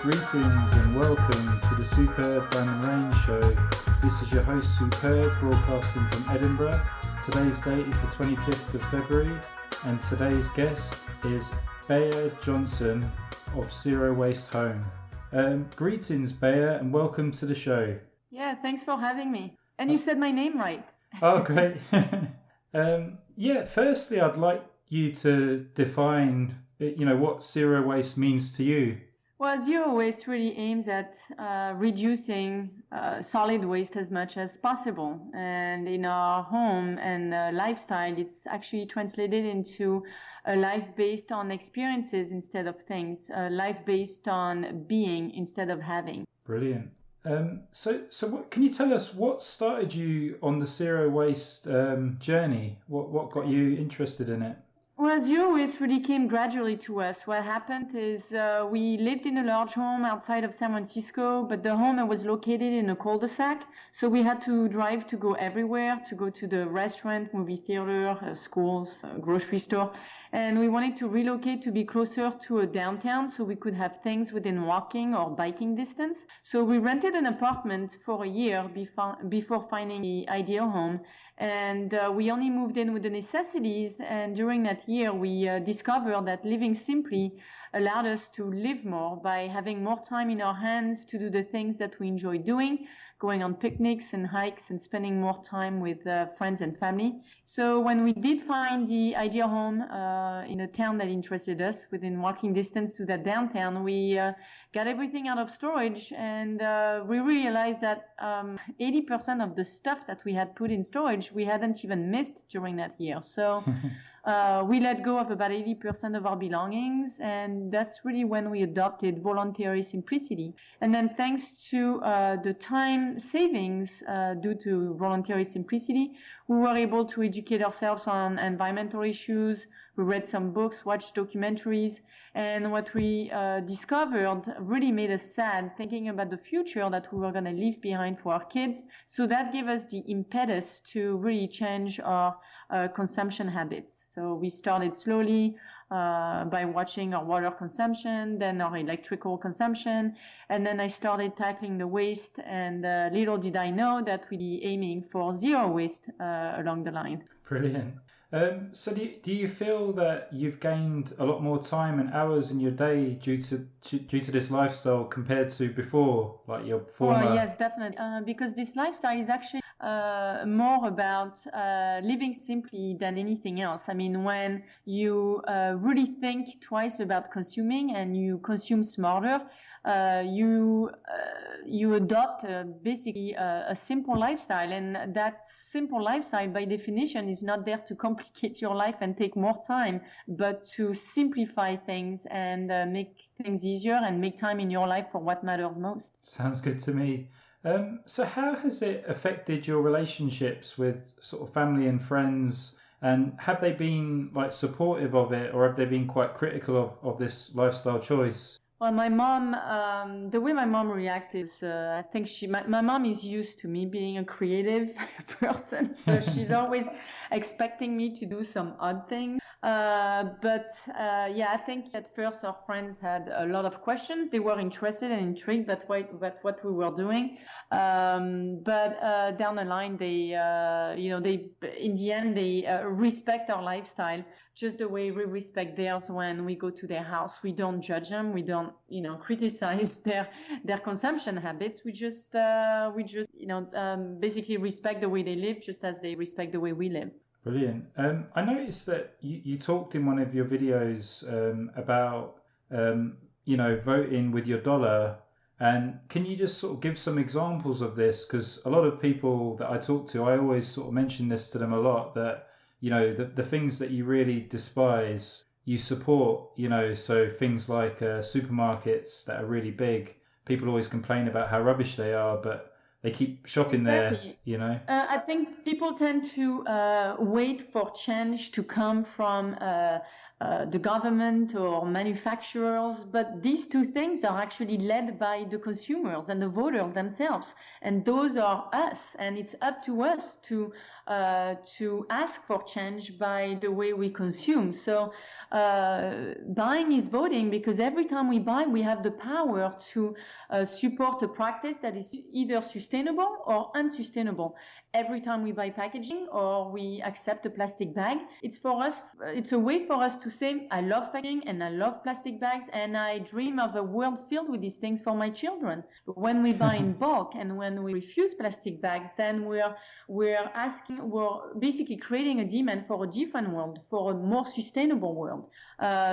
Greetings and welcome to the Superb Ram and Rain Show. This is your host Superb, broadcasting from Edinburgh. Today's date is the 25th of February and today's guest is Bea Johnson of Zero Waste Home. Greetings Bea and welcome to the show. Yeah, thanks for having me. And you said my name right. Oh, great. Firstly I'd like you to define, what zero waste means to you. Well, zero waste really aims at reducing solid waste as much as possible. And in our home and lifestyle, it's actually translated into a life based on experiences instead of things, a life based on being instead of having. Brilliant. Can you tell us what started you on the zero waste journey? What got you interested in it? Well, zero waste really came gradually to us. What happened is we lived in a large home outside of San Francisco, but the home was located in a cul-de-sac. So we had to drive to go everywhere, to go to the restaurant, movie theater, schools, grocery store. And we wanted to relocate to be closer to a downtown so we could have things within walking or biking distance. So we rented an apartment for a year before finding the ideal home. And we only moved in with the necessities. And during that year, we discovered that living simply allowed us to live more by having more time in our hands to do the things that we enjoy doing, going on picnics and hikes and spending more time with friends and family. So when we did find the ideal home in a town that interested us within walking distance to that downtown, we got everything out of storage and we realized that 80% of the stuff that we had put in storage we hadn't even missed during that year. So we let go of about 80% of our belongings, and that's really when we adopted voluntary simplicity. And then thanks to the time savings due to voluntary simplicity, we were able to educate ourselves on environmental issues. We read some books, watched documentaries, and what we discovered really made us sad, thinking about the future that we were going to leave behind for our kids. So that gave us the impetus to really change our consumption habits. So we started slowly by watching our water consumption, then our electrical consumption, and then I started tackling the waste, and little did I know that we'd be aiming for zero waste along the line. Brilliant. So do you feel that you've gained a lot more time and hours in your day due to this lifestyle compared to before, like your former? Oh, yes, definitely. Because this lifestyle is actually more about living simply than anything else. I mean, when you really think twice about consuming and you consume smarter, you adopt basically a simple lifestyle, and that simple lifestyle by definition is not there to complicate your life and take more time, but to simplify things and make things easier and make time in your life for what matters most. Sounds good to me. So how has it affected your relationships with sort of family and friends, and have they been like supportive of it, or have they been quite critical of this lifestyle choice? Well, my mom, the way my mom reacted, I think my mom is used to me being a creative person, so she's always expecting me to do some odd thing. I think at first our friends had a lot of questions. They were interested and intrigued by what we were doing. But down the line, they in the end, they respect our lifestyle just the way we respect theirs when we go to their house. We don't judge them. We don't, criticize their consumption habits. We just basically respect the way they live, just as they respect the way we live. Brilliant. I noticed that you talked in one of your videos about voting with your dollar. And can you just sort of give some examples of this? Because a lot of people that I talk to, I always sort of mention this to them a lot, that the things that you really despise, you support. So things like supermarkets that are really big. People always complain about how rubbish they are, but they keep shopping Exactly. there. I think people tend to wait for change to come from the government or manufacturers, but these two things are actually led by the consumers and the voters themselves, and those are us, and it's up to us to to ask for change by the way we consume. So buying is voting, because every time we buy, we have the power to support a practice that is either sustainable or unsustainable. Every time we buy packaging or we accept a plastic bag, it's a way for us to say, I love packaging and I love plastic bags, and I dream of a world filled with these things for my children. But when we buy in bulk and when we refuse plastic bags, then we're basically creating a demand for a different world, for a more sustainable world.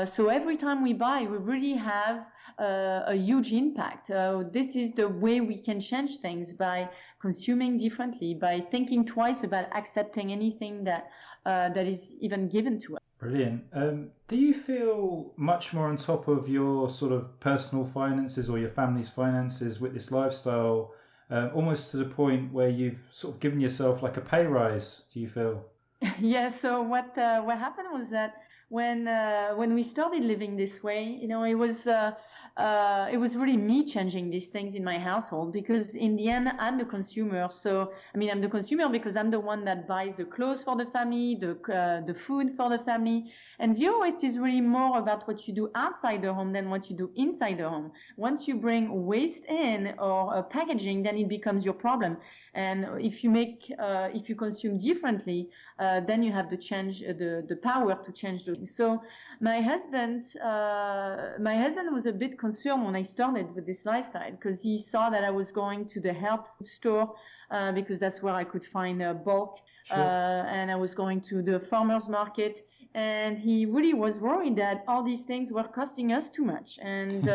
So every time we buy, we really have a huge impact. This is the way we can change things, by consuming differently, by thinking twice about accepting anything that is even given to us. Brilliant. Do you feel much more on top of your sort of personal finances or your family's finances with this lifestyle, almost to the point where you've sort of given yourself like a pay rise, do you feel? Yeah, so what happened was that when we started living this way, it was really me changing these things in my household, because in the end, I'm the consumer. So, I'm the consumer because I'm the one that buys the clothes for the family, the food for the family. And zero waste is really more about what you do outside the home than what you do inside the home. Once you bring waste in or packaging, then it becomes your problem. And if you consume differently, then you have the power to change the. So my husband was a bit concerned when I started with this lifestyle, because he saw that I was going to the health food store because that's where I could find bulk, Sure. and I was going to the farmers market. And he really was worried that all these things were costing us too much. And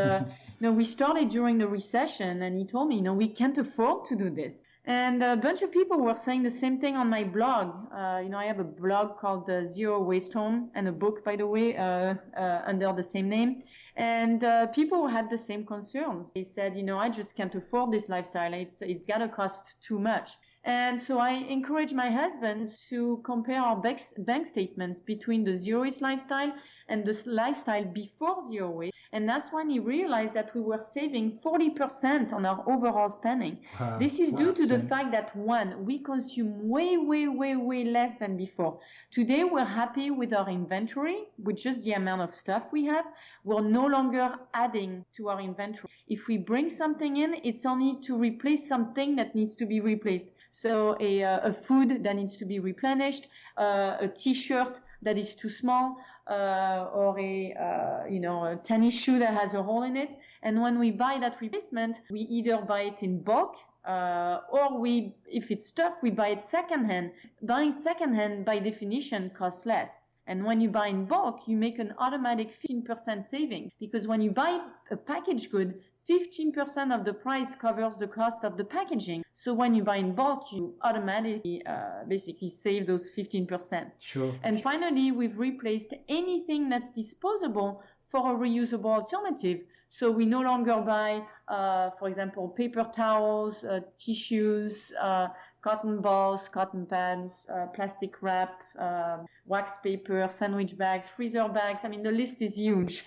we started during the recession, and he told me, we can't afford to do this. And a bunch of people were saying the same thing on my blog. I have a blog called Zero Waste Home, and a book, by the way, under the same name. And people had the same concerns. They said, I just can't afford this lifestyle. It's got to cost too much. And so I encourage my husband to compare our bank statements between the zero waste lifestyle and the lifestyle before zero waste. And that's when he realized that we were saving 40% on our overall spending. This is due to the fact that, one, we consume way, way, way, way less than before. Today, we're happy with our inventory, with just the amount of stuff we have. We're no longer adding to our inventory. If we bring something in, it's only to replace something that needs to be replaced. So a food that needs to be replenished, a T-shirt that is too small, or a tennis shoe that has a hole in it. And when we buy that replacement, we either buy it in bulk, or if it's stuff, we buy it secondhand. Buying secondhand, by definition, costs less. And when you buy in bulk, you make an automatic 15% savings, because when you buy a packaged good, 15% of the price covers the cost of the packaging. So when you buy in bulk, you automatically basically save those 15%. Sure. And finally, we've replaced anything that's disposable for a reusable alternative. So we no longer buy, for example, paper towels, tissues, cotton balls, cotton pads, plastic wrap, wax paper, sandwich bags, freezer bags. The list is huge.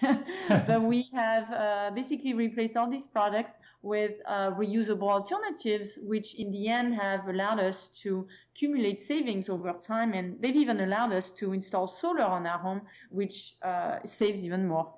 But we have basically replaced all these products with reusable alternatives, which in the end have allowed us to accumulate savings over time. And they've even allowed us to install solar on our home, which saves even more.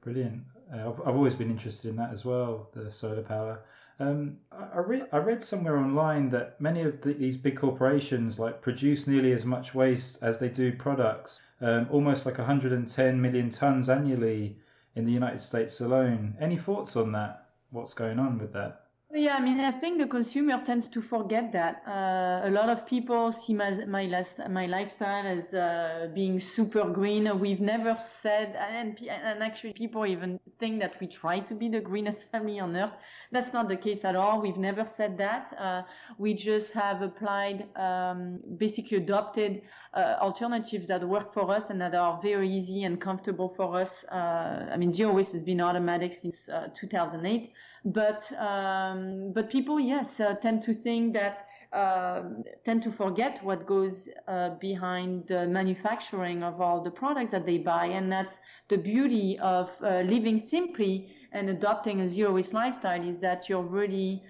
Brilliant. I've always been interested in that as well, the solar power. I read somewhere online that many of these big corporations produce nearly as much waste as they do products, almost 110 million tons annually in the United States alone. Any thoughts on that? What's going on with that? Yeah, I think the consumer tends to forget that. A lot of people see my lifestyle as being super green. We've never said, and actually people even think that we try to be the greenest family on earth. That's not the case at all. We've never said that. We just have applied, basically adopted alternatives that work for us and that are very easy and comfortable for us. Zero waste has been automatic since 2008. But people, yes, tend to think that, tend to forget what goes behind the manufacturing of all the products that they buy. And that's the beauty of living simply and adopting a zero waste lifestyle is that you're really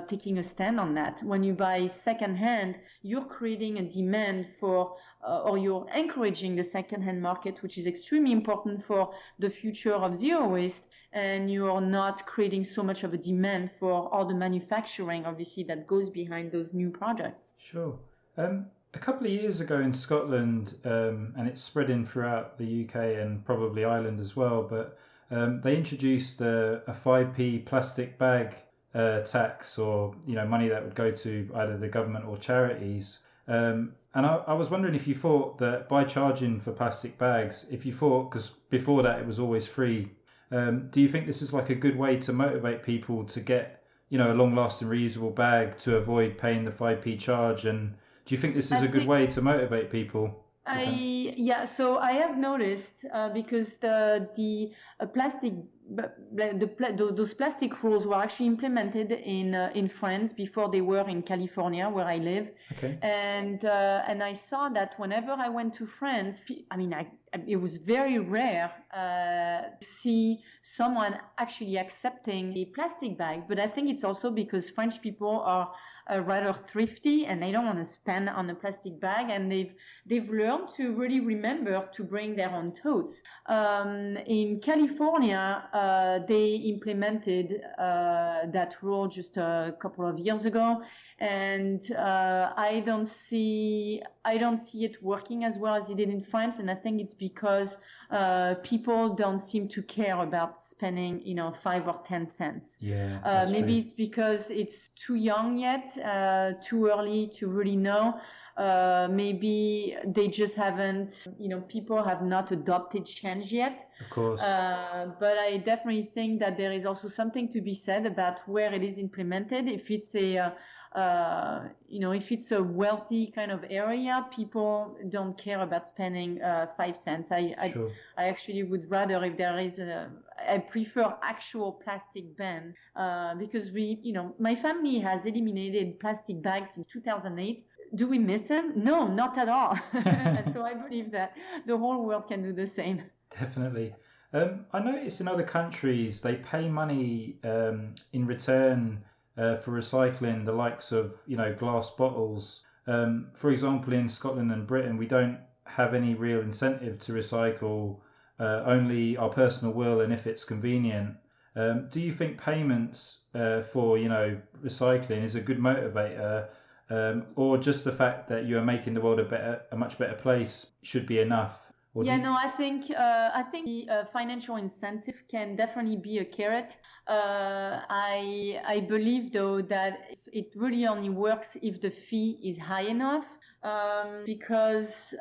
taking a stand on that. When you buy secondhand, you're creating a demand for or you're encouraging the secondhand market, which is extremely important for the future of zero waste, and you're not creating so much of a demand for all the manufacturing, obviously, that goes behind those new projects. Sure. A couple of years ago in Scotland, and it's spreading throughout the UK and probably Ireland as well, but they introduced a 5p plastic bag tax, or money that would go to either the government or charities. And I was wondering if you thought that by charging for plastic bags, because before that it was always free, do you think this is like a good way to motivate people to get a long-lasting reusable bag to avoid paying the 5p charge? And do you think this is a good way to motivate people? So I have noticed because the plastic those plastic rules were actually implemented in France before they were in California, where I live. Okay. And I saw that whenever I went to France, it was very rare to see someone actually accepting a plastic bag. But I think it's also because French people are rather thrifty and they don't want to spend on a plastic bag, and they've learned to really remember to bring their own totes. In California, they implemented that rule just a couple of years ago, and I don't see it working as well as it did in France, and I think it's because people don't seem to care about spending 5 or 10 cents. Yeah, maybe true. it's because it's too young yet, too early to really know. Maybe they just haven't, people have not adopted change yet. Of course. But I definitely think that there is also something to be said about where it is implemented. If it's if it's a wealthy kind of area, people don't care about spending 5 cents. Sure. I actually would rather, if there is I prefer actual plastic bans because my family has eliminated plastic bags since 2008. Do we miss them? No, not at all. And so I believe that the whole world can do the same. Definitely. I noticed in other countries they pay money in return for recycling the likes of glass bottles. For example, in Scotland and Britain, we don't have any real incentive to recycle, only our personal will and if it's convenient. Do you think payments for recycling is a good motivator? Or just the fact that you are making the world a much better place should be enough? I think the financial incentive can definitely be a carrot. I believe though that it really only works if the fee is high enough. Because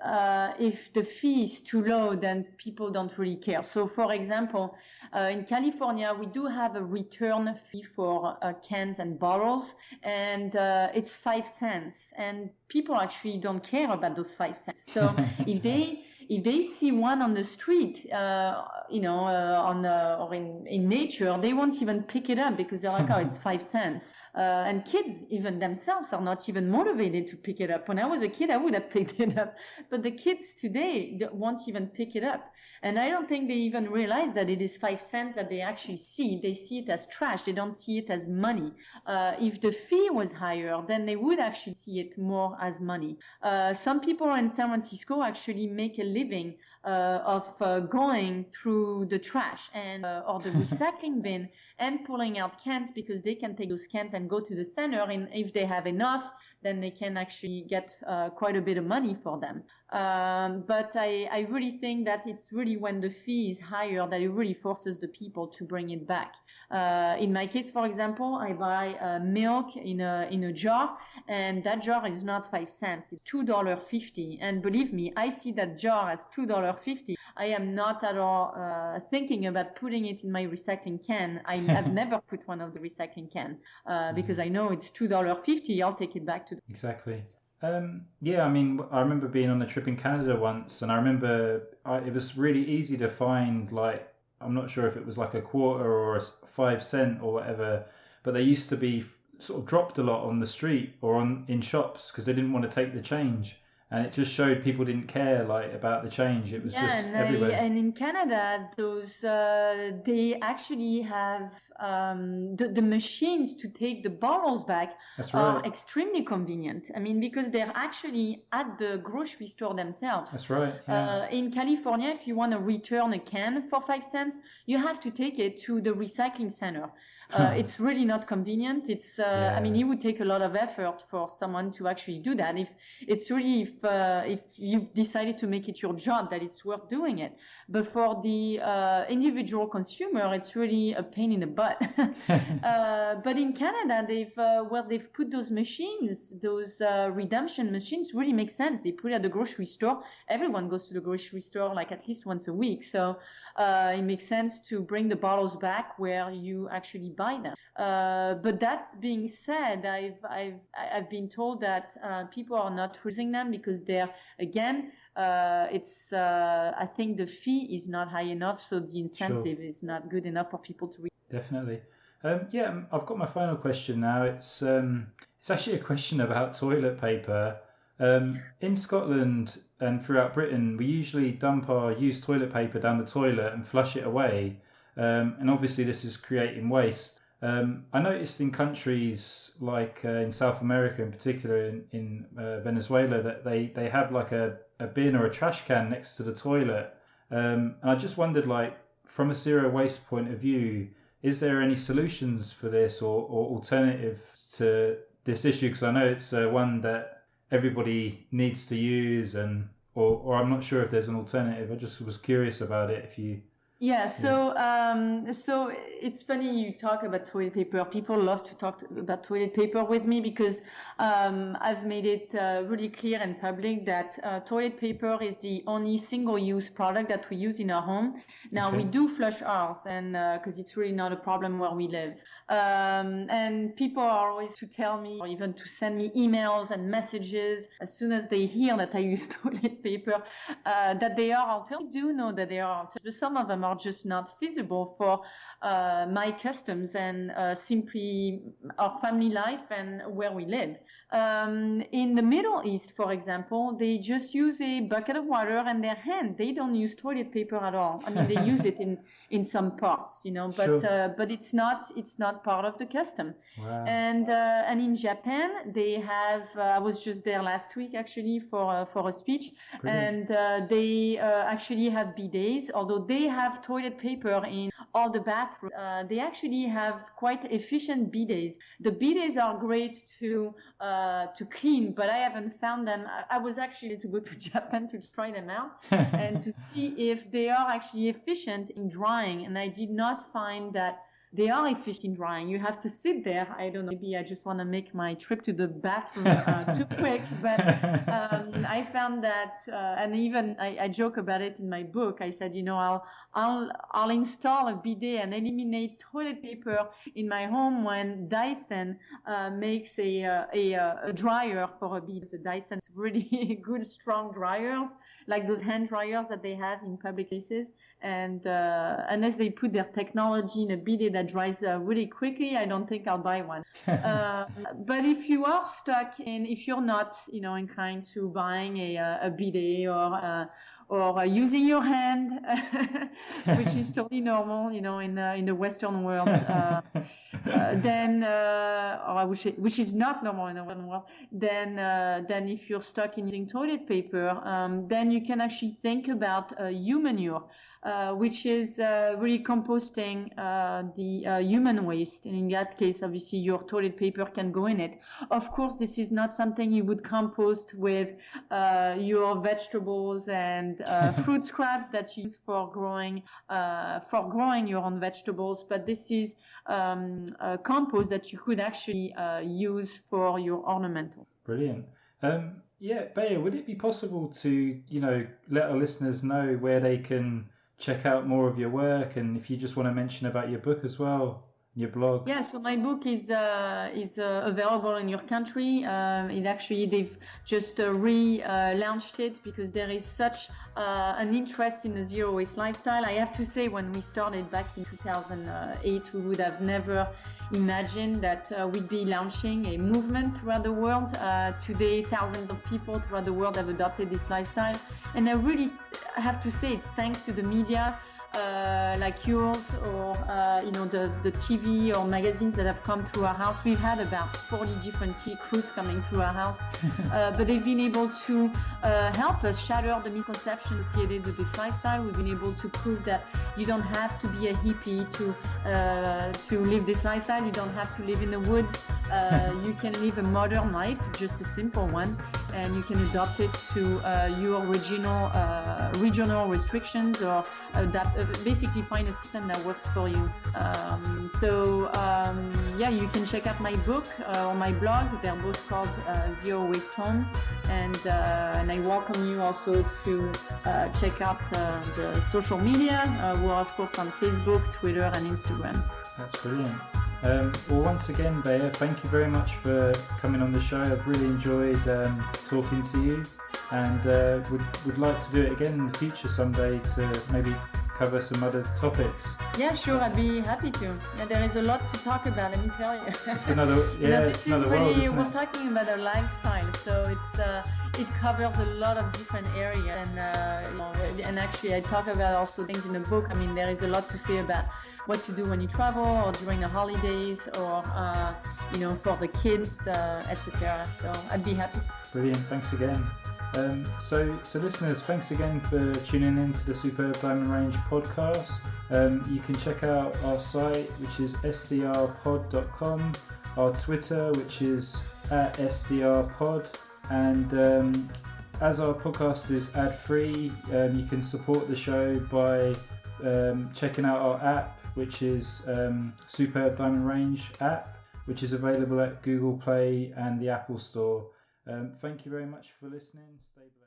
if the fee is too low, then people don't really care. So, for example, in California, we do have a return fee for cans and bottles, and it's 5 cents. And people actually don't care about those 5 cents. So, if they see one on the street, or in nature, they won't even pick it up because they're like, oh, it's 5 cents. And kids, even themselves, are not even motivated to pick it up. When I was a kid, I would have picked it up. But the kids today won't even pick it up. And I don't think they even realize that it is 5 cents that they actually see. They see it as trash. They don't see it as money. If the fee was higher, then they would actually see it more as money. Some people in San Francisco actually make a living of going through the trash and or the recycling bin and pulling out cans, because they can take those cans and go to the center, and if they have enough, then they can actually get quite a bit of money for them. But I really think that it's really when the fee is higher that it really forces the people to bring it back. In my case, for example, I buy milk in a jar, and that jar is not 5 cents, it's $2.50. And believe me, I see that jar as $2.50. I am not at all thinking about putting it in my recycling can. I have never put one of the recycling can because I know it's $2.50. I'll take it back to Exactly. I mean, I remember being on a trip in Canada once, and I remember it was really easy to find, like, I'm not sure if it was like a quarter or a 5 cent or whatever, but they used to be sort of dropped a lot on the street or in shops because they didn't want to take the change. and it just showed people didn't care like about the change. It was just everywhere. And in Canada, they actually have the machines to take the bottles back That's are right. extremely convenient. I mean, because they're actually at the grocery store themselves. That's right. Yeah. In California, if you want to return a can for 5 cents, you have to take it to the recycling center. It's really not convenient. I mean, it would take a lot of effort for someone to actually do that. If you've decided to make it your job, that it's worth doing it. But for the individual consumer, it's really a pain in the butt. But in Canada, they've put those machines, those redemption machines, really make sense. They put it at the grocery store. Everyone goes to the grocery store like at least once a week. So it makes sense to bring the bottles back where you actually buy them. But that's being said, I've been told that people are not using them because they're, again, I think the fee is not high enough, so the incentive is not good enough for people to read. Definitely. I've got my final question now. It's actually a question about toilet paper. In Scotland and throughout Britain, we usually dump our used toilet paper down the toilet and flush it away. And obviously this is creating waste. I noticed in countries like in South America in particular, in Venezuela, that they have like a bin or a trash can next to the toilet. And I just wondered, like, from a zero waste point of view, is there any solutions for this or alternatives to this issue? Because I know it's one that everybody needs to use, or I'm not sure if there's an alternative. I just was curious about it. If you so it's funny you talk about toilet paper. People love to talk about toilet paper with me because I've made it really clear and public that toilet paper is the only single-use product that we use in our home. Now we do flush ours, and because it's really not a problem where we live. And people are always to tell me, or even to send me emails and messages as soon as they hear that I use toilet paper, that they are alternatives. I do know that they are alternatives, but some of them are just not feasible for my customs and simply our family life and where we live. In the Middle East, for example, they just use a bucket of water and their hand. They don't use toilet paper at all. I mean, they use it in some parts, but it's not part of the custom. Wow. And in Japan, they have. I was just there last week actually for a speech. Brilliant. And they actually have bidets, although they have toilet paper in all the bathrooms. They actually have quite efficient bidets. The bidets are great to clean, but I haven't found them. I was actually to go to Japan to try them out and to see if they are actually efficient in drying. And I did not find that they are efficient in drying. You have to sit there. I don't know. Maybe I just want to make my trip to the bathroom too quick. But I found that, and even I joke about it in my book. I said, I'll install a bidet and eliminate toilet paper in my home when Dyson makes a dryer for a bidet. So Dyson's really good, strong dryers, like those hand dryers that they have in public places. And unless they put their technology in a bidet that dries really quickly, I don't think I'll buy one. But if you are stuck if you're not, inclined to buying a bidet or using your hand, which is totally normal, in the Western world, then, which is not normal in the Western world, then if you're stuck in using toilet paper, then you can actually think about human manure. Which is really composting the human waste. And in that case, obviously, your toilet paper can go in it. Of course, this is not something you would compost with your vegetables and fruit scraps that you use for growing your own vegetables. But this is a compost that you could actually use for your ornamental. Brilliant. Bea, would it be possible to, let our listeners know where they can check out more of your work, and if you just want to mention about your book as well? your blog? Yeah, so my book is available in your country. It actually they've just relaunched it because there is such an interest in the zero waste lifestyle. I have to say, when we started back in 2008, we would have never imagined that we'd be launching a movement throughout the world. Today, thousands of people throughout the world have adopted this lifestyle, and I really have to say it's thanks to the media. Like yours, or the TV or magazines that have come through our house. We've had about 40 different crews coming through our house, but they've been able to help us shatter the misconceptions associated with this lifestyle. We've been able to prove that you don't have to be a hippie to live this lifestyle. You don't have to live in the woods. You can live a modern life, just a simple one, and you can adopt it to your regional restrictions, or basically find a system that works for you. You can check out my book or my blog. They're both called Zero Waste Home, and I welcome you also to check out the social media. We're of course on Facebook, Twitter, and Instagram. That's brilliant. Well, once again, Bea, thank you very much for coming on the show. I've really enjoyed talking to you, and would like to do it again in the future someday to maybe cover some other topics. Yeah, sure, I'd be happy to. Yeah, there is a lot to talk about, let me tell you. It's another, it's another world, isn't it? We're talking about a lifestyle, so it covers a lot of different areas, and actually I talk about also things in the book. I mean, there is a lot to say about what to do when you travel, or during the holidays, or for the kids, etc. So I'd be happy. Brilliant, thanks again. So listeners, thanks again for tuning in to the Superb Diamond Range podcast. You can check out our site, which is sdrpod.com, our Twitter, which is @sdrpod, and as our podcast is ad-free, you can support the show by checking out our app, which is Superb Diamond Range app, which is available at Google Play and the Apple Store. Thank you very much for listening. Stay blessed.